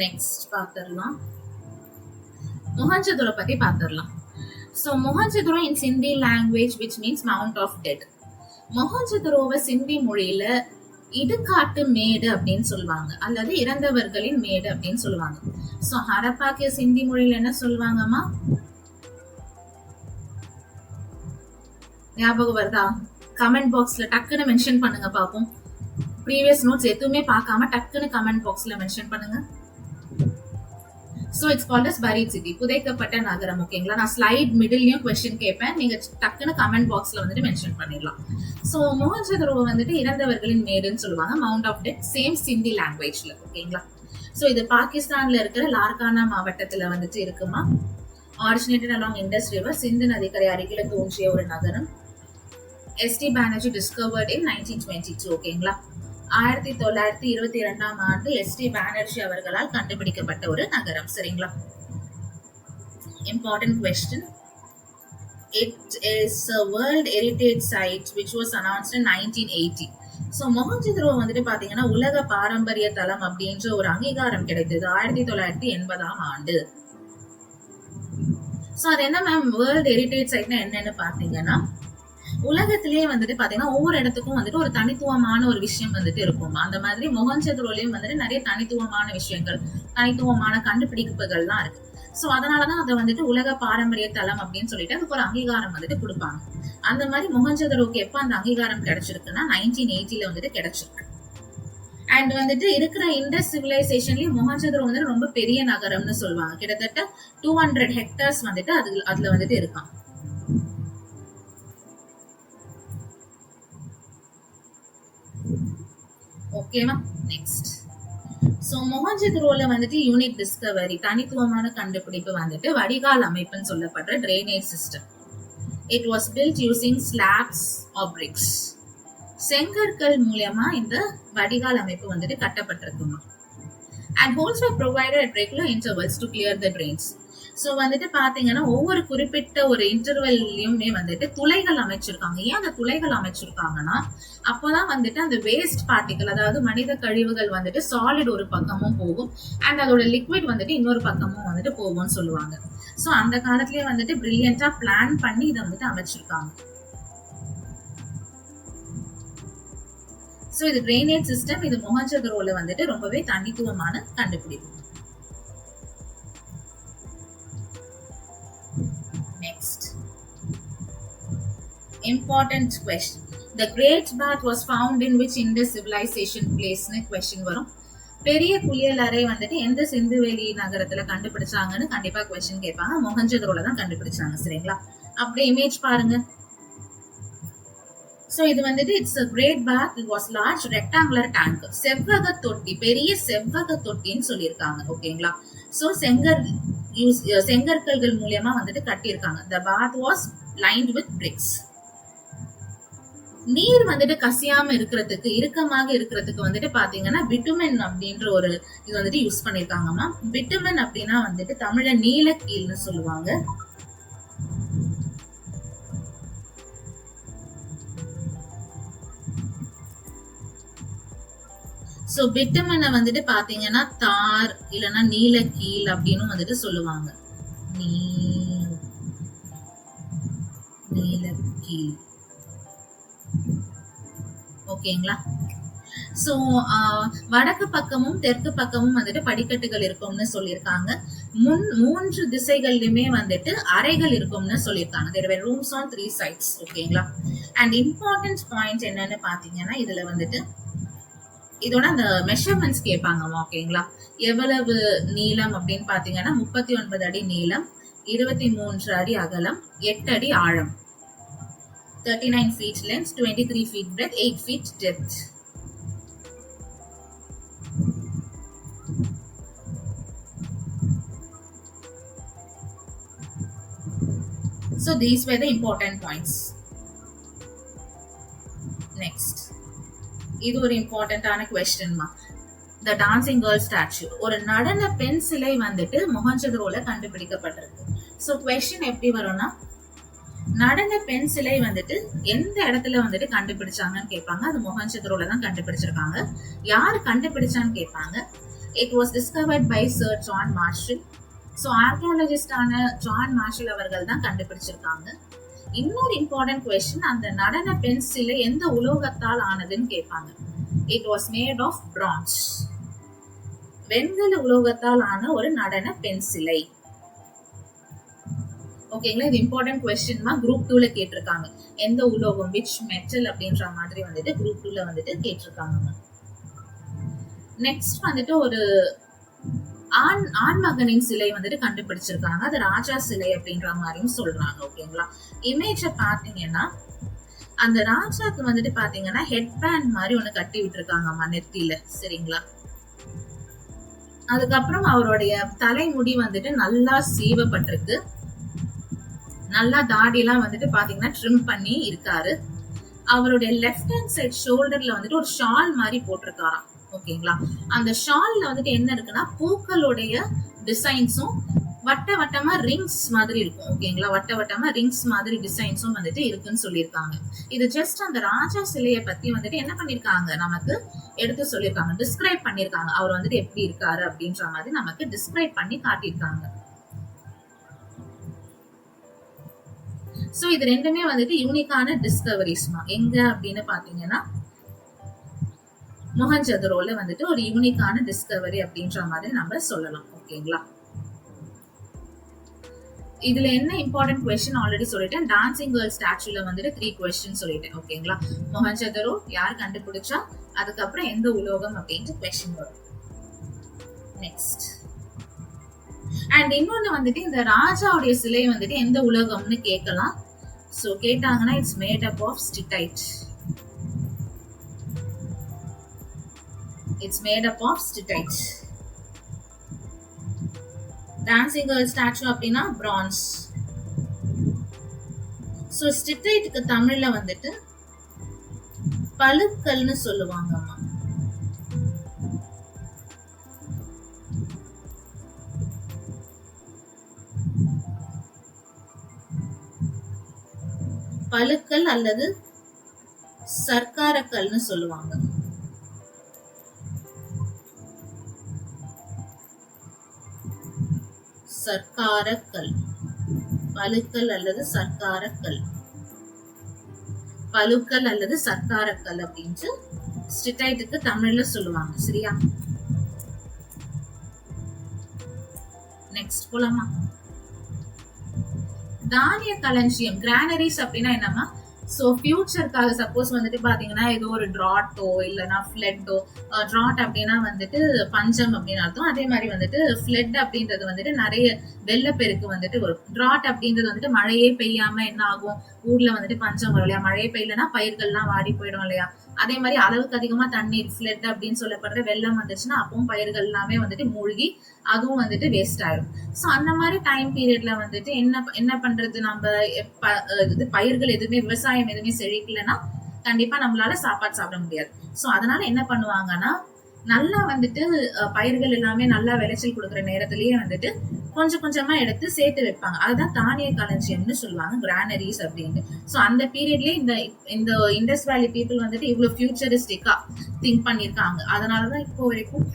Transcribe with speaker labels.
Speaker 1: Next பார்த்துடலாம். மொஹஞ்சதுரோ பத்தி பார்த்துடலாம். So Mohenjo-daro in Sindhi language which means Mount of Dead. மொஹஞ்சதுரோவை சிந்தி மொழியில இடுகாட்டு மேடு அப்படின்னு சொல்லுவாங்க, அல்லது இறந்தவர்களின் மேடு அப்படின்னு சொல்லுவாங்க. சோ ஹரப்பாக்கு சிந்தி மொழியில என்ன சொல்லுவாங்கம்மா? ஞாபகம் வருதா? கமெண்ட் பாக்ஸ்ல டக்குன்னு மென்ஷன் பண்ணுங்க பாப்போம். ப்ரீவியஸ் நோட்ஸ் எதுவுமே பார்க்காம டக்குன்னு கமெண்ட் பாக்ஸ்ல மென்ஷன் பண்ணுங்க. So it's called as buried city, புதைக்கப்பட்ட நகரம். ஓகேங்களா? நான் ஸ்லைட் மிடில்லயும் क्वेश्चन கேட்பேன், நீங்க டக்குன்னு கமெண்ட் பாக்ஸ்ல வந்துட்டு மென்ஷன் பண்ணிடலாம். சோ மொஹஞ்சதுரோ வந்துட்டு இறந்தவர்களின் மேடுன்னு சொல்லுவாங்க, மவுண்ட் ஆஃப் டெட், சேம் சிந்தி லாங்குவேஜ்ல. ஓகேங்களா? சோ இது பாகிஸ்தான்ல இருக்கிற லார்கானா மாவட்டத்துல வந்துட்டு இருக்குமா. ஆரிஜினேட்டட் அலாங் இண்டஸ் ரிவர், சிந்து நதிக்கரை அருகில தோன்றிய ஒரு நகரம். எஸ்டி பானர்ஜி டிஸ்கவர்ட் இன் 1922. ஓகேங்களா? 1922ஆம் ஆண்டு எஸ்டி பானர்ஜி அவர்களால் கண்டுபிடிக்கப்பட்ட ஒரு நகரம். சரிங்களா? Important question. It is a World Heritage Site which was announced in 1980. So மொஹஞ்சதுரோ வந்துட்டு பாத்தீங்கன்னா உலக பாரம்பரிய தலம் அப்படின்ற ஒரு அங்கீகாரம் கிடைத்தது 1980ஆம் ஆண்டு. சோ அது என்ன மேம் வேர்ல்ட் ஹெரிடேஜ் சைட்னா என்னன்னு பாத்தீங்கன்னா, உலகத்திலேயே வந்துட்டு பாத்தீங்கன்னா ஒவ்வொரு இடத்துக்கும் வந்துட்டு ஒரு தனித்துவமான ஒரு விஷயம் வந்துட்டு இருக்கும். அந்த மாதிரி மொஹஞ்சதுரோலயும் வந்துட்டு நிறைய தனித்துவமான விஷயங்கள், தனித்துவமான கண்டுபிடிப்புகள் தான் இருக்கு. சோ அதனாலதான் அதை வந்துட்டு உலக பாரம்பரிய தலம் அப்படின்னு சொல்லிட்டு அதுக்கு ஒரு அங்கீகாரம் வந்துட்டு கொடுப்பாங்க. அந்த மாதிரி மொஹஞ்சதுரோக்கு எப்ப அந்த அங்கீகாரம் கிடைச்சிருக்குன்னா 1980ல வந்துட்டு கிடைச்சிருக்கு. அண்ட் வந்துட்டு இருக்கிற இண்டஸ் சிவிலைசேஷன்லயும் மொஹஞ்சதுரோ வந்துட்டு ரொம்ப பெரிய நகரம்னு சொல்லுவாங்க. கிட்டத்தட்ட 200 ஹெக்டர்ஸ் வந்துட்டு அதுல வந்துட்டு இருக்கான். ஓகேவா? நெக்ஸ்ட். சோ மொஹஞ்சதுரோல வந்துட்டு யூனிக் டிஸ்கவரி, தனித்துவமான கண்டுபிடிப்பு வந்துட்டு வடிகால் அமைப்புன்னு சொல்லப்படுற drainage system. It was built using slabs or bricks. செங்கற்கள் மூலமா இந்த வடிகால் அமைப்பு வந்துட்டு கட்டப்பட்டிருக்குமா. And holes were provided at regular intervals to clear the drains. So வந்துட்டு பாத்தீங்கன்னா ஒவ்வொரு குறிப்பிட்ட ஒரு இன்டர்வெல்லையுமே வந்துட்டு துளைகள் அமைச்சிருக்காங்க. ஏன் அந்த துளைகள் அமைச்சிருக்காங்கன்னா, அப்போதான் வந்துட்டு அந்த வேஸ்ட் பார்ட்டிகல், அதாவது மனித கழிவுகள் வந்துட்டு சாலிட் ஒரு பக்கமும் போகும், அண்ட் அதோட லிக்விட் வந்துட்டு இன்னொரு பக்கமும் வந்துட்டு போகும்னு சொல்லுவாங்க. சோ அந்த காலத்திலேயே வந்துட்டு பிரில்லியண்டா பிளான் பண்ணி இதை வந்துட்டு அமைச்சிருக்காங்க. சோ இது ட்ரைனேஜ் சிஸ்டம், இது மொஹஞ்சதுரோல வந்துட்டு ரொம்பவே தனித்துவமான கண்டுபிடிப்பு. Next. Important question. The Great Bath was found in which Indus civilization place? question வரும். பெரிய குளியலறை வந்துட்டு எந்த சிந்துவெளி நகரத்துல கண்டுபிடிச்சாங்கன்னு கண்டிப்பா question கேட்பாங்க. மொஹஞ்சதுரோல தான் கண்டுபிடிச்சாங்க. சரிங்களா? அப்படியே இமேஜ் பாருங்க. சோ இது வந்துட்டு it's a great bath. It was large rectangular tank. செவ்வக தொட்டி, பெரிய செவ்வக தொட்டின்னு சொல்லியிருக்காங்க. ஓகேங்களா? சோ செங்கற்கல்கள் மூலமா வந்துட்டு கட்டியிருக்காங்க. The bath was lined with bricks. நீர் வந்துட்டு கசியாம இருக்கிறதுக்கு, இறுக்கமாக இருக்கிறதுக்கு வந்துட்டு பாத்தீங்கன்னா பிட்டுமென் அப்படின்ற ஒரு இது வந்துட்டு யூஸ் பண்ணிருக்காங்கம்மா. பிட்டுமென் அப்படின்னா வந்துட்டு தமிழ்ல நீலக்கீல்னு சொல்லுவாங்க. சோ பிட்டுமனை வந்துட்டு பாத்தீங்கன்னா தார் இல்லைன்னா நீலக்கீல் அப்படின்னு வந்துட்டு சொல்லுவாங்க. நீலக்கீல். ஓகேங்களா? சோ வடக்கு பக்கமும் தெற்கு பக்கமும் வந்துட்டு படிக்கட்டுகள் இருக்கும்னு சொல்லியிருக்காங்க. 3 திசைகள்லயுமே வந்துட்டு அறைகள் இருக்கும்னு சொல்லியிருக்காங்க. there were rooms on 3 sides. ஓகேங்களா? அண்ட் இம்பார்ட்டன்ட் பாயிண்ட் என்னன்னு பாத்தீங்கன்னா, இதுல வந்துட்டு இதோட அந்த மெஷர்மெண்ட்ஸ் கேட்பாங்க. ஓகேங்களா? எவ்வளவு நீளம் அப்படின்னு பாத்தீங்கன்னா 39 அடி நீளம், 23 அடி அகலம், 8 அடி ஆழம், 39 feet length, 23 feet breadth, 8 feet depth. So these were the important points. Next. இது ஒரு இம்பார்ட்டன்டான क्वेश्चनமா. The dancing girl statue, ஒரு நடன பெண் சிலை வந்துட்டு மொஹஞ்சதுரோல கண்டுபிடிக்கப்பட்டிருக்கு. சோ क्वेश्चन எப்படி வரும்னா, நடன பெண் சிலை வந்துட்டு எந்த இடத்துல வந்துட்டு கண்டுபிடிச்சாங்கன்னு கேட்பாங்க. அது மொஹஞ்சதுரோல தான் கண்டுபிடிச்சிருக்காங்க. யாரு கண்டுபிடிச்சான்னு கேட்பாங்க. It was discovered by Sir John Marshall. So ஆர்கியாலஜிஸ்டான ஜான் மார்ஷல் அவர்கள் தான் கண்டுபிடிச்சிருக்காங்க. இன்னொரு இம்பார்ட்டன்ட் கொஸ்டின், அந்த நடன பெண் சிலை எந்த உலோகத்தால் ஆனதுன்னு கேட்பாங்க. It was made of bronze. வெண்கல உலோகத்தால் ஆன ஒரு நடன பெண் சிலை. ஓகேங்களா, இது இம்பார்ட்டன்ட் கொஸ்டின் தான் குரூப் 2ல கேட்டிருக்காங்க. எந்த உலோகம், விச் மெட்டல் அப்படின்ற மாதிரி வந்துட்டு குரூப் 2ல வந்துட்டு கேட்டிருக்காங்க. நெக்ஸ்ட் வந்துட்டு ஒரு ஆண்மகனின் சிலை வந்துட்டு கண்டுபிடிச்சிருக்காங்க. அது ராஜா சிலை அப்படின்ற மாதிரியும் சொல்றாங்க. ஓகேங்களா, இமேஜ பாத்தீங்கன்னா அந்த ராஜாக்கு வந்துட்டு பாத்தீங்கன்னா ஹெட் பேண்ட் மாதிரி ஒண்ணு கட்டி விட்டுருக்காங்க நெத்தியில. சரிங்களா, அதுக்கப்புறம் அவருடைய தலைமுடி வந்துட்டு நல்லா சீவப்பட்டிருக்கு. நல்லா தாடி எல்லாம் வந்துட்டு பாத்தீங்கன்னா ட்ரிம் பண்ணி இருக்காரு. அவருடைய லெஃப்ட் ஹேண்ட் சைட் ஷோல்டர்ல வந்துட்டு ஒரு ஷால் மாதிரி போட்டிருக்காராம். ஓகேங்களா, அந்த ஷால்ல வந்துட்டு என்ன இருக்குன்னா பூக்களுடைய டிசைன்ஸும் வட்ட வட்டமா ரிங்ஸ் மாதிரி இருக்கும். ஓகேங்களா, வட்ட வட்டமா ரிங்ஸ் மாதிரி டிசைன்ஸும் வந்துட்டு இருக்குன்னு சொல்லியிருக்காங்க. இது ஜஸ்ட் அந்த ராஜா சிலைய பத்தி வந்துட்டு என்ன பண்ணிருக்காங்க, நமக்கு எடுத்து சொல்லியிருக்காங்க, டிஸ்கிரைப் பண்ணிருக்காங்க. அவர் வந்துட்டு எப்படி இருக்காரு அப்படின்ற மாதிரி நமக்கு டிஸ்கிரைப் பண்ணி காட்டியிருக்காங்க. சோ இது ரெண்டுமே வந்துட்டு யூனிக்கான டிஸ்கவரிஸ் எங்க அப்படின்னு பாத்தீங்கன்னா மொஹஞ்சதரோல வந்துட்டு ஒரு யூனிக்கான டிஸ்கவரி அப்படின்ற மாதிரி நம்ம சொல்லலாம். ஓகேங்களா, இதுல என்ன இம்பார்ட்டன்ட் கொஸ்டின் ஆல்ரெடி சொல்லிட்டேன். டான்சிங் கேர்ள் ஸ்டாச்சுல வந்துட்டு 3 கொஸ்டின் சொல்லிட்டேன். ஓகேங்களா, மொஹஞ்சதரோ யார் கண்டுபிடிச்சா, அதுக்கப்புறம் எந்த உலோகம் அப்படின்ட்டு கொஸ்டின் வரும். நெக்ஸ்ட் அண்ட் இன்னொன்னு வந்துட்டு இந்த ராஜாவுடைய சிலை வந்துட்டு எந்த உலோகம்னு கேட்கலாம். சோ கேட்டாங்கன்னா it's made up of steatite. It's made up of stitite. Dancing girl statue அப்படினா bronze. So stitite தமிழ்ல வந்துட்டு பழுக்கல்னு சொல்லுவாங்க. பழுக்கல் அல்லது சர்க்காரக்கல்னு சொல்லுவாங்க. சர்க்காரக்கல், பழுக்கல் அல்லது சர்க்காரக்கல், பழுக்கல் அல்லது சர்க்காரக்கல் அப்படின்ட்டு ஸ்டிடைட்டுக்கு தமிழ்ல சொல்லுவாங்க. சரியா, நெக்ஸ்ட் போலாமா. தானிய களஞ்சியம் கிரானரிஸ் அப்படின்னா என்னமா, சோ ஃபியூச்சருக்காக சப்போஸ் வந்துட்டு பாத்தீங்கன்னா ஏதோ ஒரு டிராட்டோ இல்லைன்னா ஃபிளட்டோ, டிராட் அப்படின்னா வந்துட்டு பஞ்சம் அப்படின்னு அர்த்தம். அதே மாதிரி வந்துட்டு ஃபிளட் அப்படின்றது வந்துட்டு நிறைய வெள்ளப்பெருக்கு வந்துட்டு வரும். டிராட் அப்படின்றது வந்துட்டு மழையே பெய்யாம என்ன ஆகும், ஊர்ல வந்துட்டு பஞ்சம் வரும் இல்லையா, மழையே பெய்யலன்னா பயிர்கள்லாம் வாடி போயிடும் இல்லையா. அதே மாதிரி அளவுக்கு அதிகமா தண்ணீர் ஃபிளட் அப்படின்னு சொல்லப்படுற வெள்ளம் வந்துச்சுன்னா அப்பவும் பயிர்கள் எல்லாமே வந்துட்டு மூழ்கி அதுவும் வந்துட்டு வேஸ்ட் ஆயிடும். சோ அந்த மாதிரி டைம் பீரியட்ல வந்துட்டு என்ன பண்றது, நம்ம பயிர்கள் எதுவுமே விவசாயம் எதுவுமே செழிக்கலன்னா கண்டிப்பா நம்மளால சாப்பாடு சாப்பிட முடியாது. சோ அதனால என்ன பண்ணுவாங்கன்னா நல்லா வந்துட்டு பயிர்கள் எல்லாமே நல்லா விளைச்சல் கொடுக்குற நேரத்திலேயே வந்துட்டு கொஞ்சம் கொஞ்சமா எடுத்து சேர்த்து வைப்பாங்க. அதுதான் தானிய களஞ்சியம்னு சொல்லுவாங்க, கிரானரிஸ் அப்படின்னு. சோ அந்த பீரியட்லயே இந்த இண்டஸ் வேலி பீப்புள் வந்துட்டு இவ்வளவு ஃபியூச்சரிஸ்டிக்கா திங்க் பண்ணிருக்காங்க. அதனாலதான் இப்போ வரைக்கும்